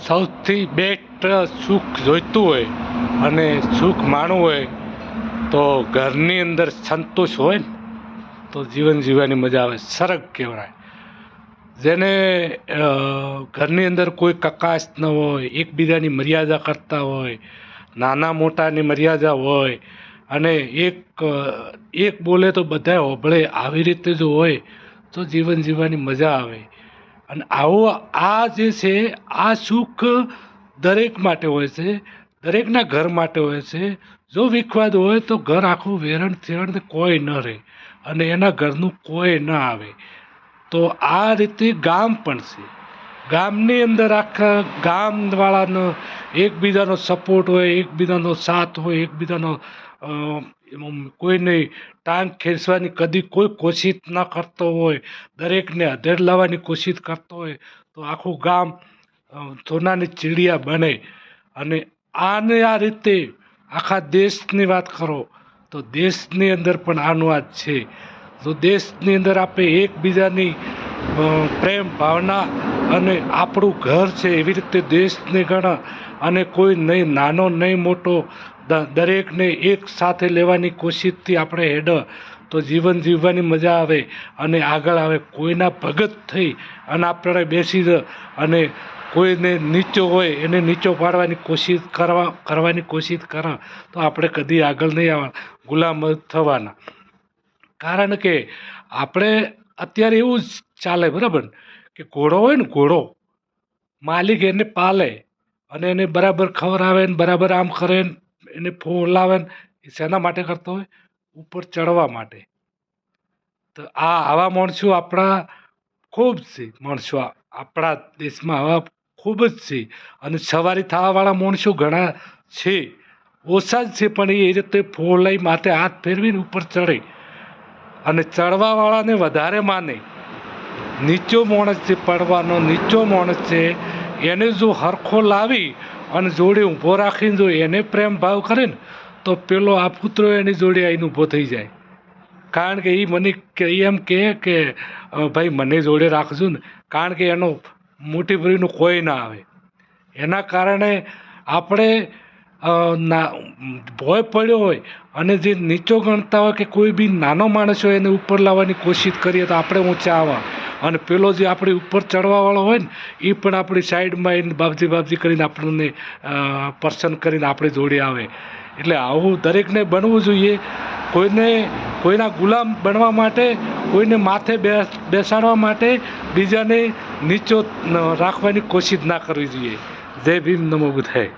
સૌથી બેસ્ટ સુખ જોઈતું હોય અને સુખ માણવું હોય તો ઘરની અંદર સંતોષ હોય ને તો જીવન જીવવાની મજા આવે. સરગ કહેવાય જેને ઘરની અંદર કોઈ કકાશ ન હોય, એકબીજાની મર્યાદા કરતા હોય, નાના મોટાની મર્યાદા હોય અને એક બોલે તો બધા હોભળે, આવી રીતે જો હોય તો જીવન જીવવાની મજા આવે. અને આ જે છે આ સુખ દરેક માટે હોય છે, દરેકના ઘર માટે હોય છે. જો વિખવાદ હોય તો ઘર આખું વેરણ થેરણ કોઈ ન રહે અને એના ઘરનું કોઈ ન આવે. તો આ રીતે ગામ પણ છે. ગામની અંદર આખા ગામવાળાનો એકબીજાનો સપોર્ટ હોય, એકબીજાનો સાથ હોય, એકબીજાનો કોઈને ટાંગ ખેંચવાની કદી કોઈ કોશિશ ન કરતો હોય, દરેકને અધેડ લાવવાની કોશિશ કરતો હોય તો આખું ગામ સોનાની ચીડિયા બને. અને આને આ રીતે આખા દેશની વાત કરો તો દેશની અંદર પણ આનું આ જ છે. તો દેશની અંદર આપણે એકબીજાની પ્રેમ ભાવના અને આપણું ઘર છે એવી રીતે દેશને ગણ અને કોઈ નહીં નાનો નહીં મોટો દરેકને એક સાથે લેવાની કોશિશથી આપણે હેડ તો જીવન જીવવાની મજા આવે અને આગળ આવે. કોઈના ભગત થઈ અને આપણે બેસી અને કોઈને નીચો હોય એને નીચો પાડવાની કરવાની કોશિશ કરે તો આપણે કદી આગળ નહીં આવવાના, ગુલામ થવાના. કારણ કે આપણે અત્યારે એવું જ ચાલે બરાબર કે ઘોડો હોય ને, ઘોડો માલિક એને પાલે અને એને બરાબર ખવડાવે ને બરાબર આમ કરે ને એને ફોલાવે ને એ શેના માટે કરતો હોય? ઉપર ચડવા માટે. તો આવા માણસો આપણા ખૂબ છે. માણસો આપણા દેશમાં આવા ખૂબ જ છે અને સવારી થવાવાળા માણસો ઘણા છે, ઓછા જ છે પણ એ રીતે ફોલાઈ માથે હાથ ફેરવીને ઉપર ચડે અને ચડવાવાળાને વધારે માને. નીચો માણસ છે, પડવાનો નીચો માણસ છે, એને જો હરખો લાવી અને જોડે ઊભો રાખીને જો એને પ્રેમ ભાવ કરે ને તો પેલો આ પુત્રો એની જોડે આવીને ઊભો થઈ જાય. કારણ કે એ મને એમ કહે કે ભાઈ મને જોડે રાખજો ને, કારણ કે એનો મોટી ભરીનું કોઈ ના આવે. એના કારણે આપણે ભોય પડ્યો હોય અને જે નીચો ગણતા હોય કે કોઈ બી નાનો માણસ હોય એને ઉપર લાવવાની કોશિશ કરીએ તો આપણે ઊંચા આવવા અને પેલો જે આપણી ઉપર ચડવાવાળો હોય ને એ પણ આપણી સાઈડમાં એને બાબજી કરીને આપણને પર્સન કરીને આપણી જોડે આવે. એટલે આવું દરેકને બનવું જોઈએ. કોઈના ગુલામ બનવા માટે, કોઈને માથે બેસાડવા માટે બીજાને નીચો રાખવાની કોશિશ ના કરવી જોઈએ. જય ભીમ, નમો બુદ્ધાય.